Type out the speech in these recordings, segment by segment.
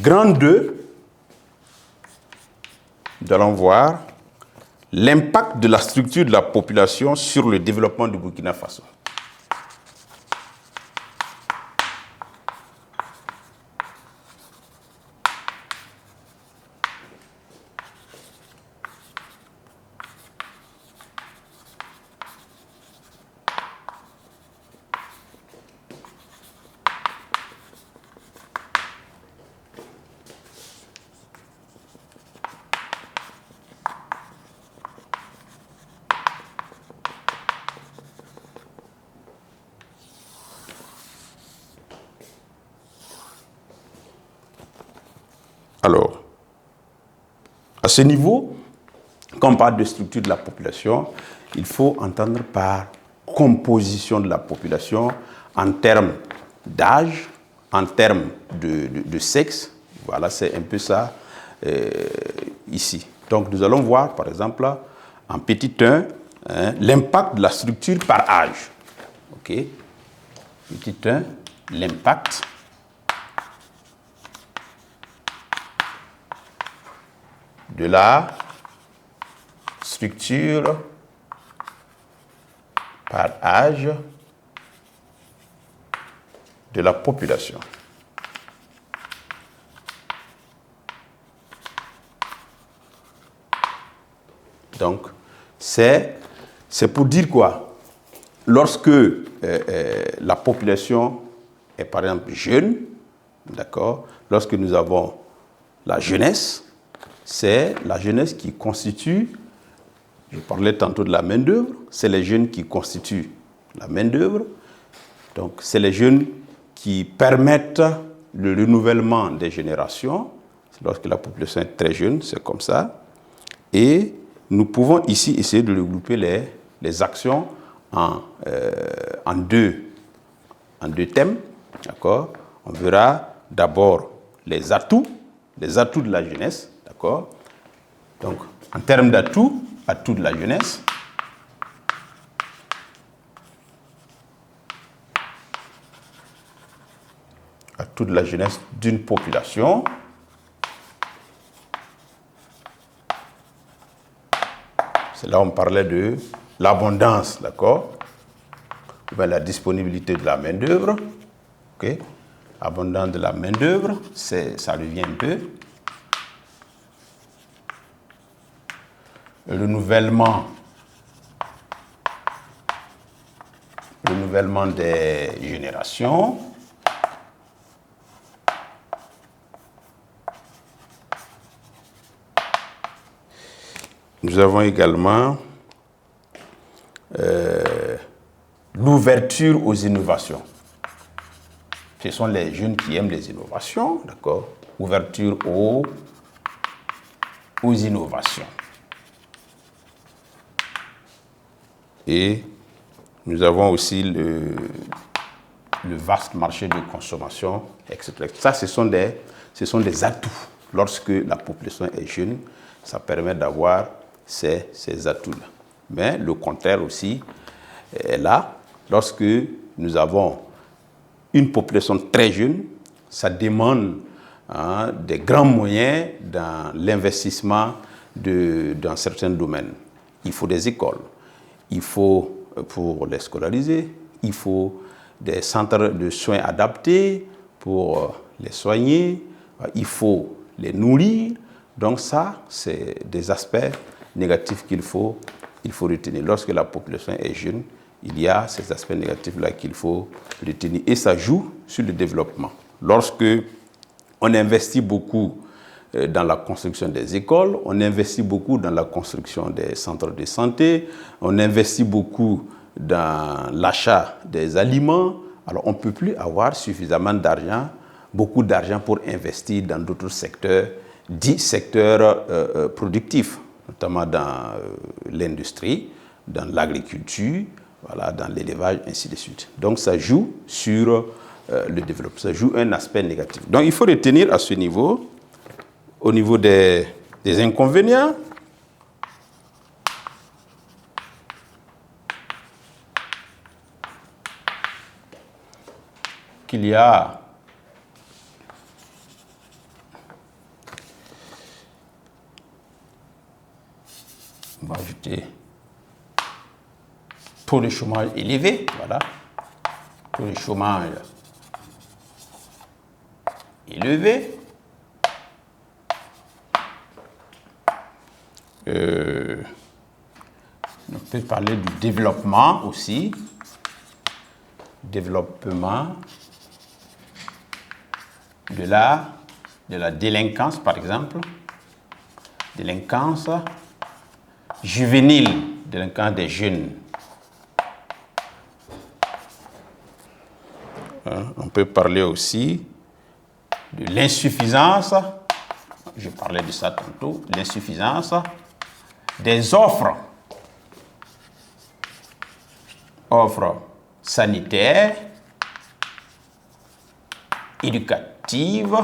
Grand 2, nous allons voir l'impact de la structure de la population sur le développement du Burkina Faso. Alors, à ce niveau, quand on parle de structure de la population, il faut entendre par composition de la population en termes d'âge, en termes de sexe. Voilà, c'est un peu ça ici. Donc, nous allons voir, par exemple, en petit 1, l'impact de la structure par âge. OK. Petit 1, l'impact de la structure par âge de la population. Donc, c'est pour dire quoi? Lorsque la population est par exemple jeune, d'accord, lorsque nous avons la jeunesse, c'est la jeunesse qui constitue, je parlais tantôt de la main-d'œuvre, c'est les jeunes qui constituent la main-d'œuvre. Donc, c'est les jeunes qui permettent le renouvellement des générations. Lorsque la population est très jeune, c'est comme ça. Et nous pouvons ici essayer de regrouper les actions en deux thèmes. D'accord? On verra d'abord les atouts de la jeunesse. D'accord? Donc, en termes atouts de la jeunesse, atouts de la jeunesse d'une population. C'est là où on parlait de l'abondance, d'accord? La disponibilité de la main-d'œuvre. OK? Abondance de la main-d'œuvre, ça revient un peu. Renouvellement des générations. Nous avons également l'ouverture aux innovations. Ce sont les jeunes qui aiment les innovations, d'accord? Ouverture aux innovations. Et nous avons aussi le vaste marché de consommation, etc. Ça, ce sont des atouts. Lorsque la population est jeune, ça permet d'avoir ces atouts-là. Mais le contraire aussi est là. Lorsque nous avons une population très jeune, ça demande des grands moyens dans l'investissement dans certains domaines. Il faut des écoles, il faut pour les scolariser, il faut des centres de soins adaptés pour les soigner, il faut les nourrir. Donc ça, c'est des aspects négatifs qu'il faut retenir. Lorsque la population est jeune, il y a ces aspects négatifs-là qu'il faut retenir. Et ça joue sur le développement. Lorsque on investit beaucoup dans la construction des écoles, on investit beaucoup dans la construction des centres de santé, on investit beaucoup dans l'achat des aliments. Alors on ne peut plus avoir suffisamment d'argent, beaucoup d'argent pour investir dans d'autres secteurs, dits secteurs productifs, notamment dans l'industrie, dans l'agriculture, voilà, dans l'élevage, ainsi de suite. Donc ça joue sur le développement, ça joue un aspect négatif. Donc il faut retenir à ce niveau, au niveau des inconvénients, qu'il y a ajouter taux de chômage élevé, voilà, taux de chômage élevé. On peut parler du développement aussi. Développement de la délinquance, par exemple. Délinquance juvénile, délinquance des jeunes. On peut parler aussi de l'insuffisance, je parlais de ça tantôt, l'insuffisance des offres sanitaires, éducatives,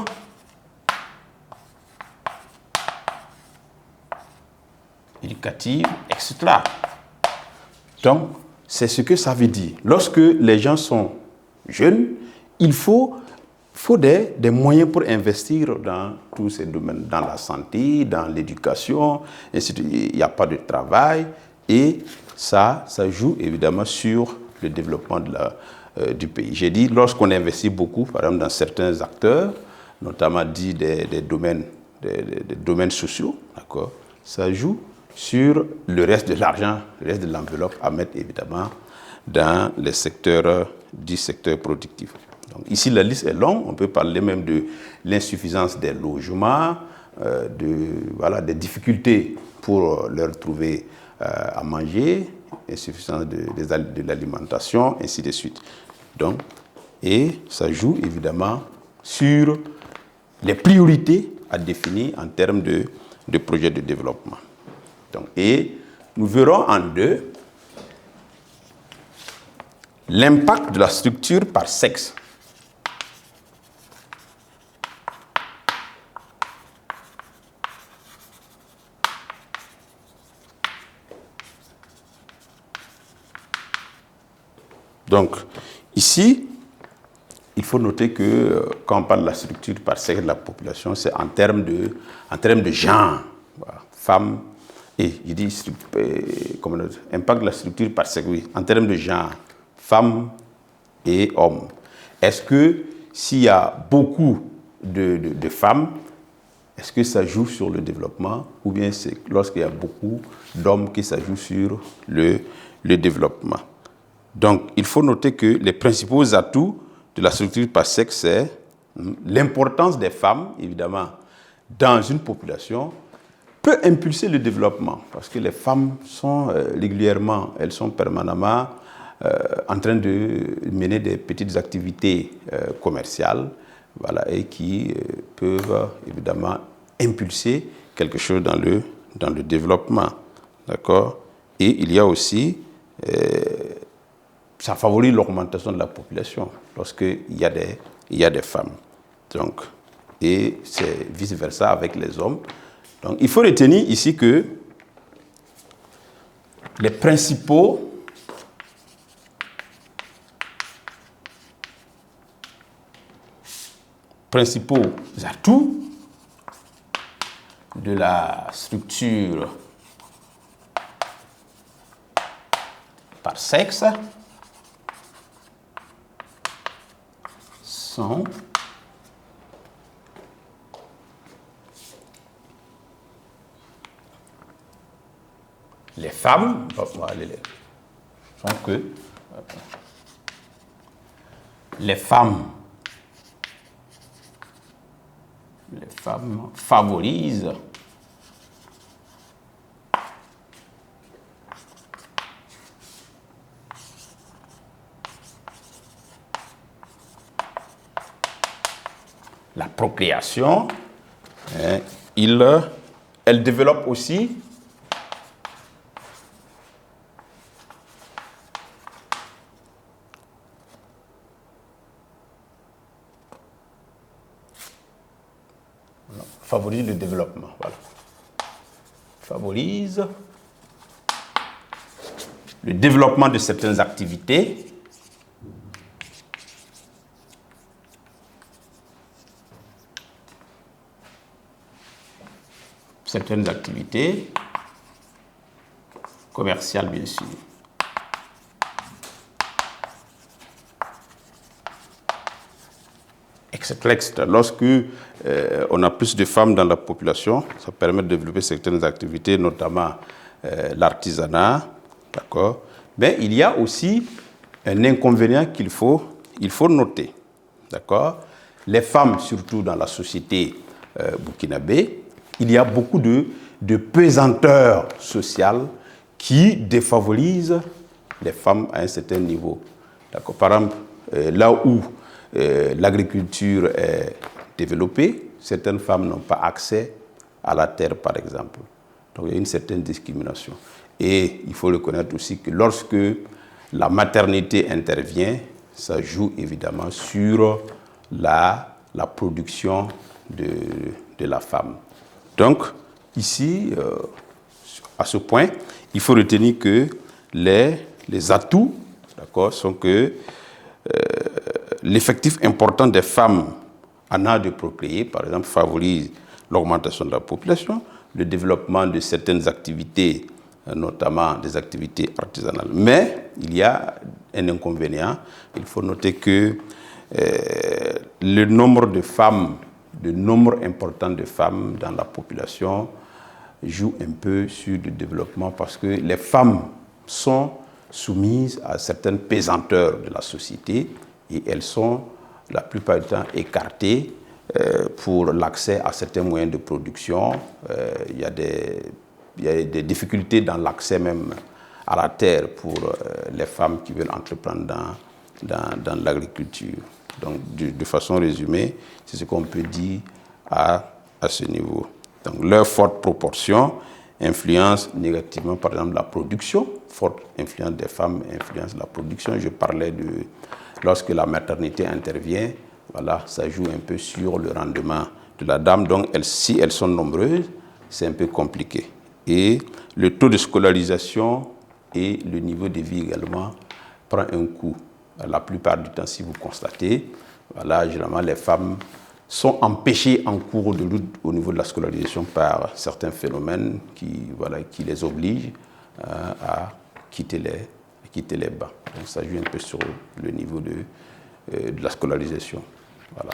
etc. Donc, c'est ce que ça veut dire. Lorsque les gens sont jeunes, il faut des moyens pour investir dans tous ces domaines, dans la santé, dans l'éducation, il n'y a pas de travail, et ça joue évidemment sur le développement du pays. J'ai dit, lorsqu'on investit beaucoup, par exemple dans certains acteurs, notamment dit des domaines sociaux, d'accord, ça joue sur le reste de l'argent, le reste de l'enveloppe à mettre évidemment dans les secteurs, dits secteurs productifs. Donc ici, la liste est longue, on peut parler même de l'insuffisance des logements, des difficultés pour leur trouver à manger, insuffisance de l'alimentation, ainsi de suite. Donc, et ça joue évidemment sur les priorités à définir en termes de projets de développement. Donc, et nous verrons en deux l'impact de la structure par sexe. Donc, ici, il faut noter que quand on parle de la structure par sexe de la population, c'est en termes de genre. Voilà. Femmes, et je dis, impact de la structure par sexe, oui, en termes de genre, femmes et hommes. Est-ce que s'il y a beaucoup de femmes, est-ce que ça joue sur le développement, ou bien c'est lorsqu'il y a beaucoup d'hommes que ça joue sur le développement? Donc, il faut noter que les principaux atouts de la structure par sexe, c'est l'importance des femmes, évidemment, dans une population, peut impulser le développement, parce que les femmes sont régulièrement, elles sont permanemment en train de mener des petites activités commerciales, voilà, et qui peuvent évidemment impulser quelque chose dans le développement. D'accord? Et il y a aussi ça favorise l'augmentation de la population lorsqu'il y a des femmes. Donc, et c'est vice-versa avec les hommes. Donc, il faut retenir ici que les principaux atouts de la structure par sexe sont les femmes, sont que les femmes favorisent la procréation, elles développent aussi favorise le développement. Voilà. Favorise le développement de certaines activités commercial, bien sûr. Etc. Lorsque on a plus de femmes dans la population, ça permet de développer certaines activités, notamment l'artisanat, d'accord. Mais il y a aussi un inconvénient qu'il faut noter, d'accord. Les femmes, surtout dans la société burkinabé, il y a beaucoup de pesanteurs sociales qui défavorisent les femmes à un certain niveau. D'accord. Par exemple, là où l'agriculture est développée, certaines femmes n'ont pas accès à la terre, par exemple. Donc il y a une certaine discrimination. Et il faut reconnaître aussi que lorsque la maternité intervient, ça joue évidemment sur la production de la femme. Donc, ici, à ce point, il faut retenir que les atouts, d'accord, sont que l'effectif important des femmes en âge de procréer, par exemple, favorise l'augmentation de la population, le développement de certaines activités, notamment des activités artisanales. Mais il y a un inconvénient. Il faut noter que le nombre important de femmes dans la population joue un peu sur le développement parce que les femmes sont soumises à certaines pesanteurs de la société et elles sont la plupart du temps écartées pour l'accès à certains moyens de production. Il y a des difficultés dans l'accès même à la terre pour les femmes qui veulent entreprendre dans l'agriculture. Donc, de façon résumée, c'est ce qu'on peut dire à ce niveau. Donc, leur forte proportion influence négativement, par exemple, la production. Forte influence des femmes influence la production. Je parlais de lorsque la maternité intervient, voilà, ça joue un peu sur le rendement de la dame. Donc, si elles sont nombreuses, c'est un peu compliqué. Et le taux de scolarisation et le niveau de vie également prend un coup. La plupart du temps, si vous constatez, voilà, généralement, les femmes sont empêchées en cours de route au niveau de la scolarisation par certains phénomènes qui les obligent à quitter les bancs. Donc, ça joue un peu sur le niveau de la scolarisation. Voilà.